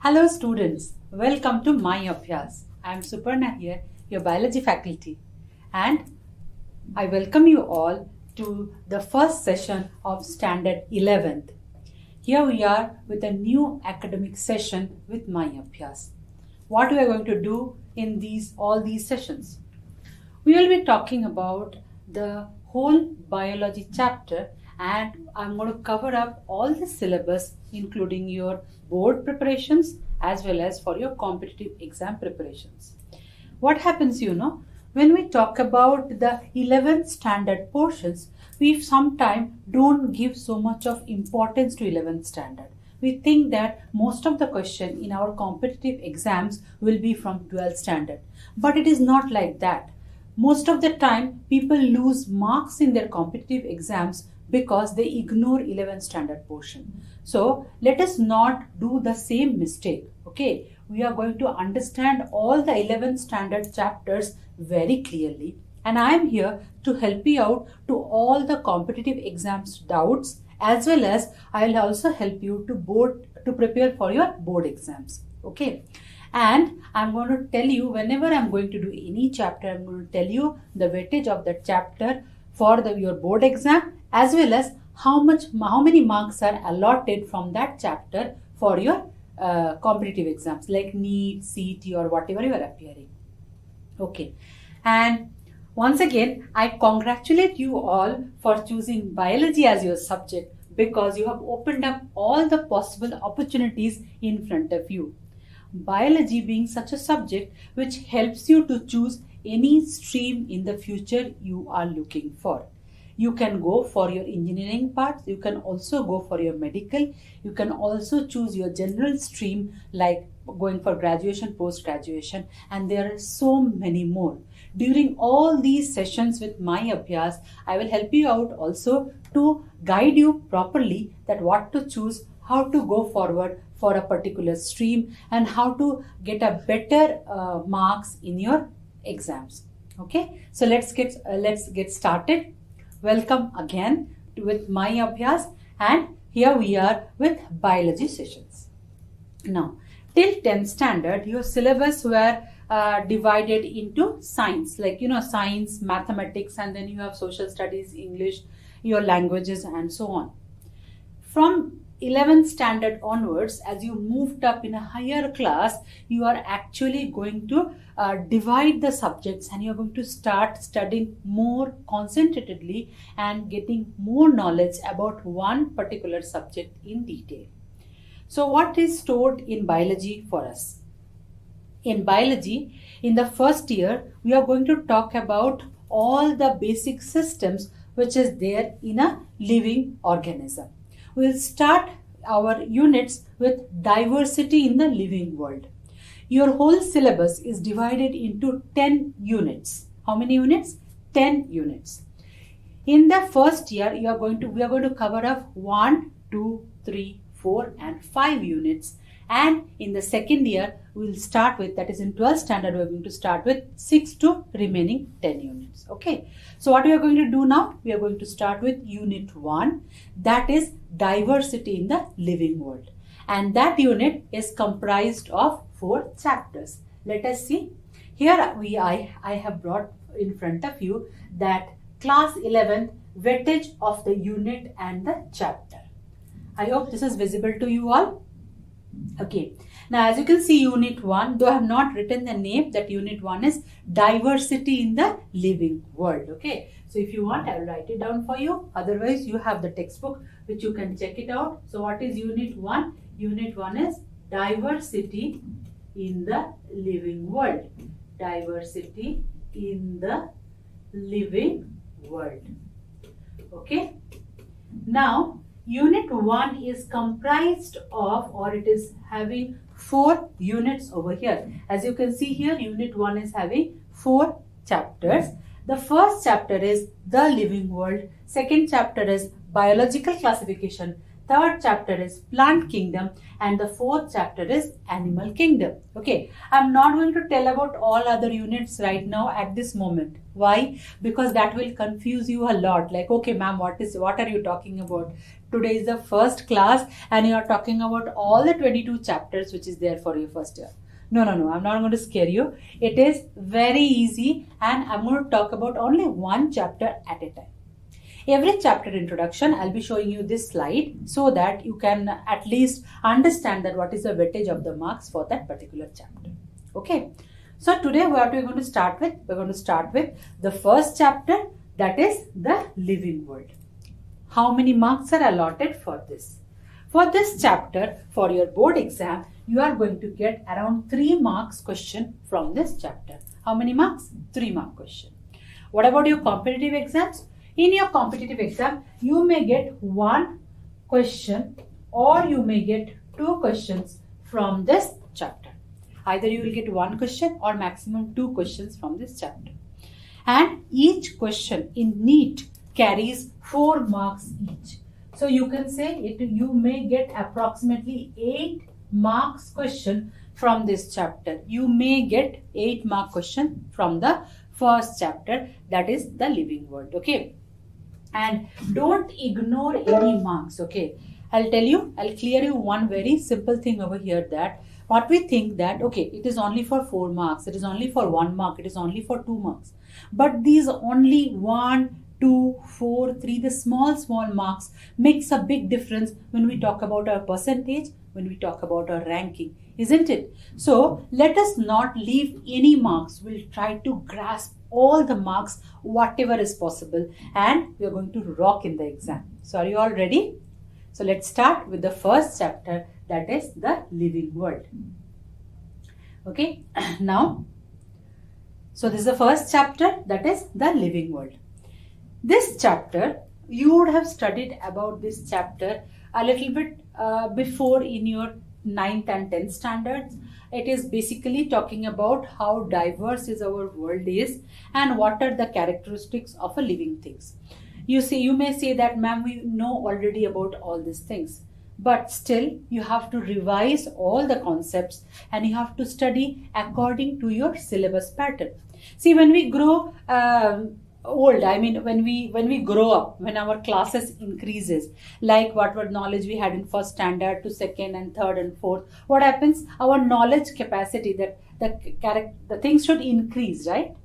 Hello students, welcome to my Abhyas. I am Suparna here, your biology faculty, and I welcome you all to the first session of Standard 11th. Here we are with a new academic session with my Abhyas. What we are going to do in all these sessions? We will be talking about the whole biology chapter, and I'm going to cover up all the syllabus including your board preparations as well as for your competitive exam preparations. What happens, when we talk about the 11th standard portions, we sometimes don't give so much of importance to 11th standard. We think that most of the question in our competitive exams will be from 12th standard, but it is not like that. Most of the time, people lose marks in their competitive exams because they ignore 11th standard portion. So, let us not do the same mistake. Okay, we are going to understand all the 11th standard chapters very clearly, and I am here to help you out to all the competitive exams doubts, as well as I will also help you to prepare for your board exams. Okay. And I'm going to tell you, whenever I'm going to do any chapter, I'm going to tell you the weightage of that chapter for your board exam, as well as how many marks are allotted from that chapter for your competitive exams like NEET, CET or whatever you are appearing. Okay. And once again, I congratulate you all for choosing biology as your subject, because you have opened up all the possible opportunities in front of you. Biology being such a subject which helps you to choose any stream in the future you are looking for. You can go for your engineering part, you can also go for your medical, you can also choose your general stream like going for graduation, post-graduation, and there are so many more. During all these sessions with my Abhyas, I will help you out also to guide you properly that what to choose, how to go forward for a particular stream, and how to get a better marks in your exams. Okay, so let's get started. Welcome again with my Abhyas, and here we are with biology sessions. Now, till 10th standard, your syllabus were divided into science, like science, mathematics, and then you have social studies, English, your languages, and so on. From 11th standard onwards, as you moved up in a higher class, you are actually going to divide the subjects, and you are going to start studying more concentratedly and getting more knowledge about one particular subject in detail. So what is stored in biology for us? In biology, in the first year, we are going to talk about all the basic systems which is there in a living organism. We'll start our units with diversity in the living world. Your whole syllabus is divided into 10 units. How many units? 10 units. In the first year, we are going to cover up 1, 2, 3, 4 and 5 units. And in the second year, we'll start with, that is in 12th standard, we're going to start with 6 to remaining 10 units. Okay. So what we are going to do now? We are going to start with unit 1, that is diversity in the living world. And that unit is comprised of 4 chapters. Let us see. Here I have brought in front of you that class 11th weightage of the unit and the chapter. I hope this is visible to you all. Okay, now as you can see, unit 1, though I have not written the name, that unit 1 is diversity in the living world. Okay, so if you want, I will write it down for you. Otherwise, you have the textbook which you can check it out. So what is unit 1? Unit 1 is diversity in the living world. Diversity in the living world. Okay, now unit 1 is comprised of, or it is having 4 units over here. As you can see here, unit 1 is having 4 chapters. The first chapter is the living world. Second chapter is biological classification. third chapter is plant kingdom, and the fourth chapter is animal kingdom. Okay, I'm not going to tell about all other units right now at this moment. Why? Because that will confuse you a lot. Like, okay ma'am, what are you talking about? Today is the first class and you are talking about all the 22 chapters which is there for your first year. No, I'm not going to scare you. It is very easy, and I'm going to talk about only one chapter at a time. Every chapter introduction, I'll be showing you this slide so that you can at least understand that what is the weightage of the marks for that particular chapter. Okay. So today what we're going to start with? We're going to start with the first chapter, that is the living world. How many marks are allotted for this? For this chapter, for your board exam, you are going to get around 3 marks question from this chapter. How many marks? 3 mark question. What about your competitive exams? In your competitive exam, you may get 1 question or you may get 2 questions from this chapter. Either you will get 1 question or maximum 2 questions from this chapter. And each question in NEET carries 4 marks each. So you can say you may get approximately 8 marks question from this chapter. You may get 8 mark question from the first chapter, that is the living world. Okay. And don't ignore any marks. Okay. I'll clear you one very simple thing over here, that what we think that, okay, it is only for 4 marks, it is only for 1 mark, it is only for 2 marks. But these only 1, 2, 4, 3, the small marks makes a big difference when we talk about our percentage, when we talk about our ranking, isn't it? So let us not leave any marks. We'll try to grasp all the marks, whatever is possible, and we are going to rock in the exam. So are you all ready? So let's start with the first chapter, that is the living world. Okay, now, so this is the first chapter, that is the living world. This chapter, you would have studied about this chapter a little bit before in your 9th and 10th standards. It is basically talking about how diverse is our world is and what are the characteristics of a living things. You may say that, ma'am, we know already about all these things. But still, you have to revise all the concepts and you have to study according to your syllabus pattern. See, when we grow old, I mean when we grow up, when our classes increases, like what knowledge we had in first standard to second and third and fourth, what happens? Our knowledge capacity, that the things should increase, right?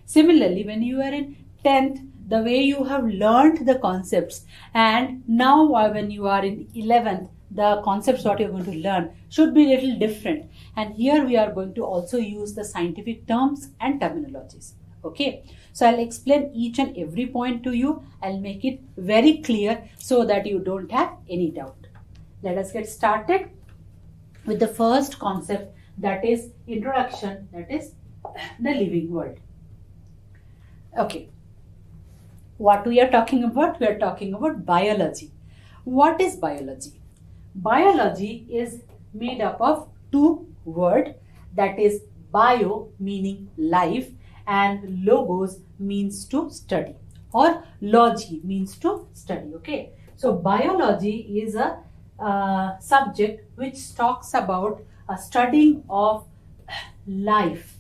Similarly, when you are in 10th, the way you have learned the concepts, and now when you are in 11th, the concepts what you're going to learn should be a little different. And here we are going to also use the scientific terms and terminologies. Okay, so I'll explain each and every point to you. I'll make it very clear so that you don't have any doubt. Let us get started with the first concept, that is introduction, that is the living world. Okay, what we are talking about? We are talking about biology. What is biology? Biology is made up of 2 words, that is bio meaning life, and logos means to study, or logy means to study. Okay, so biology is a subject which talks about a studying of life.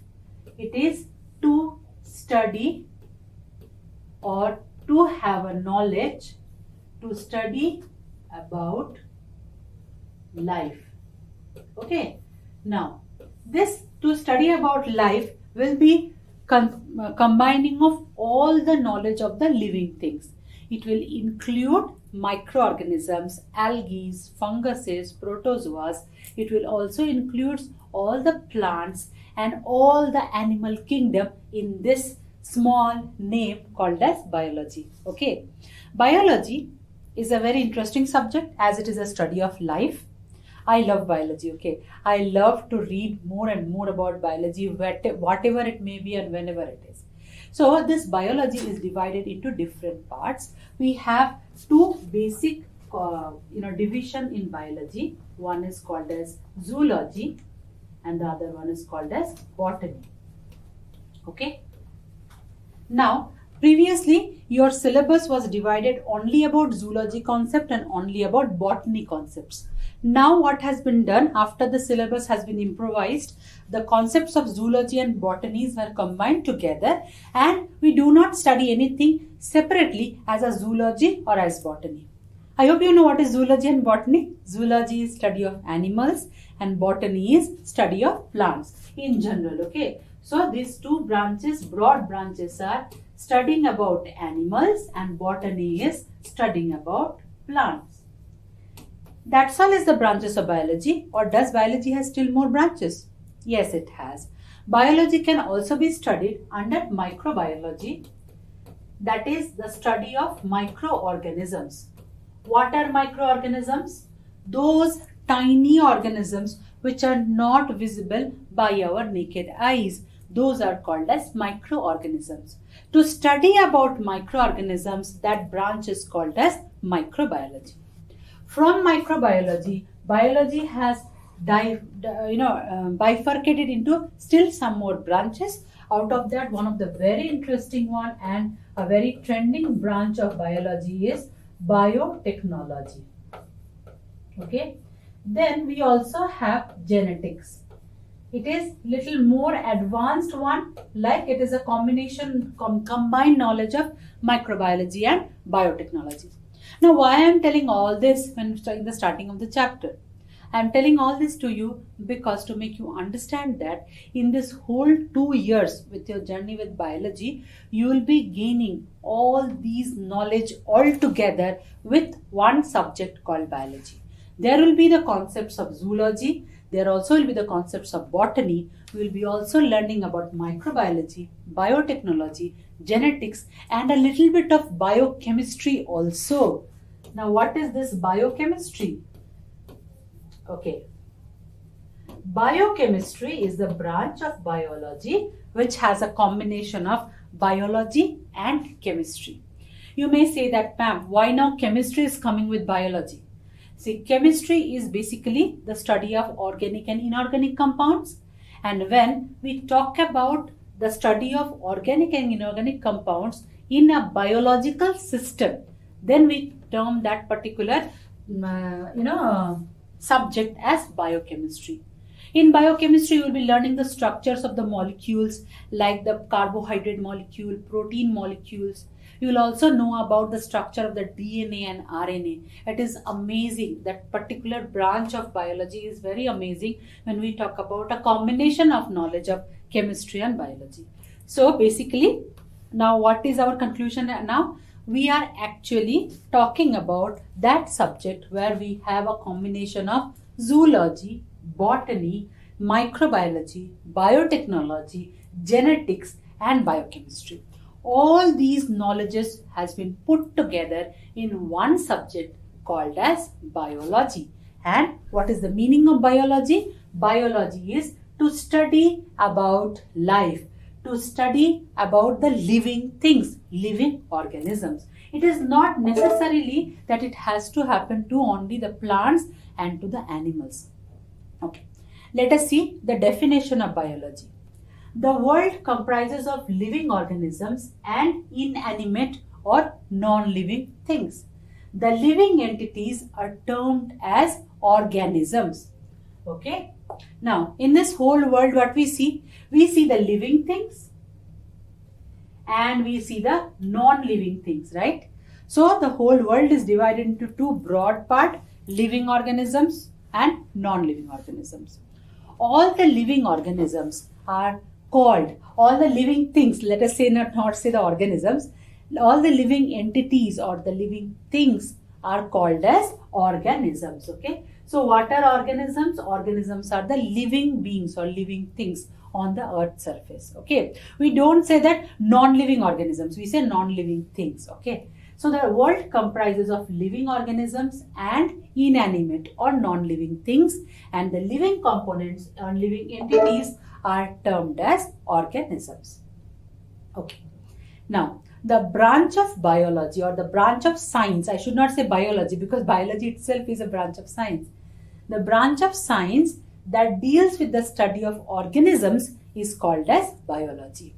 It is to study or to have a knowledge, to study about life. Okay, now this to study about life will be combining of all the knowledge of the living things. It will include microorganisms, algae, funguses, protozoas. It will also include all the plants and all the animal kingdom in this small name called as biology. Okay, biology is a very interesting subject as it is a study of life. I love biology. Okay, I love to read more and more about biology, whatever it may be and whenever it is. So this biology is divided into different parts. We have 2 basic division in biology. One is called as zoology and the other one is called as botany. Okay, now Previously, your syllabus was divided only about zoology concept and only about botany concepts. Now what has been done after the syllabus has been improvised, the concepts of zoology and botany were combined together, and we do not study anything separately as a zoology or as botany. I hope you know what is zoology and botany. Zoology is study of animals and botany is study of plants in general. Okay. So these two branches, broad branches, are studying about animals and botany is studying about plants. That's all is the branches of biology, or does biology have still more branches? Yes, it has. Biology can also be studied under microbiology, that is the study of microorganisms. What are microorganisms? Those tiny organisms which are not visible by our naked eyes. Those are called as microorganisms. To study about microorganisms, that branch is called as microbiology. From microbiology, biology has bifurcated into still some more branches. Out of that, one of the very interesting one and a very trending branch of biology is biotechnology. Okay. Then we also have genetics. It is little more advanced one, like it is a combination, combined knowledge of microbiology and biotechnology. Now, why I am telling all this when in the starting of the chapter? I am telling all this to you because to make you understand that in this whole 2 years with your journey with biology, you will be gaining all these knowledge all together with one subject called biology. There will be the concepts of zoology. There also will be the concepts of botany. We will be also learning about microbiology, biotechnology, genetics, and a little bit of biochemistry also. Now, what is this biochemistry? Okay. Biochemistry is the branch of biology which has a combination of biology and chemistry. You may say that, ma'am, why now chemistry is coming with biology? See, chemistry is basically the study of organic and inorganic compounds. And when we talk about the study of organic and inorganic compounds in a biological system, then we term that particular, subject as biochemistry. In biochemistry, you will be learning the structures of the molecules like the carbohydrate molecule, protein molecules. You will also know about the structure of the DNA and RNA. It is amazing. That particular branch of biology is very amazing when we talk about a combination of knowledge of chemistry and biology. So basically, now what is our conclusion now? We are actually talking about that subject where we have a combination of zoology, botany, microbiology, biotechnology, genetics, and biochemistry. All these knowledges has been put together in one subject called as biology. And what is the meaning of biology? Biology is to study about life, to study about the living things, living organisms. It is not necessarily that it has to happen to only the plants and to the animals. Okay, let us see the definition of biology. The world comprises of living organisms and inanimate or non-living things. The living entities are termed as organisms. Okay. Now, in this whole world, what we see the living things and we see the non-living things, right? So, the whole world is divided into two broad parts, living organisms and non-living organisms. All the living organisms are called, all the living things, let us say not say the organisms, all the living entities or the living things are called as organisms. Okay. So what are organisms? Organisms are the living beings or living things on the earth's surface. Okay. We don't say that non-living organisms, we say non-living things. Okay. So the world comprises of living organisms and inanimate or non-living things, and the living components or living entities are termed as organisms. Okay. Now, the branch of biology or the branch of science, I should not say biology because biology itself is a branch of science. The branch of science that deals with the study of organisms is called as biology.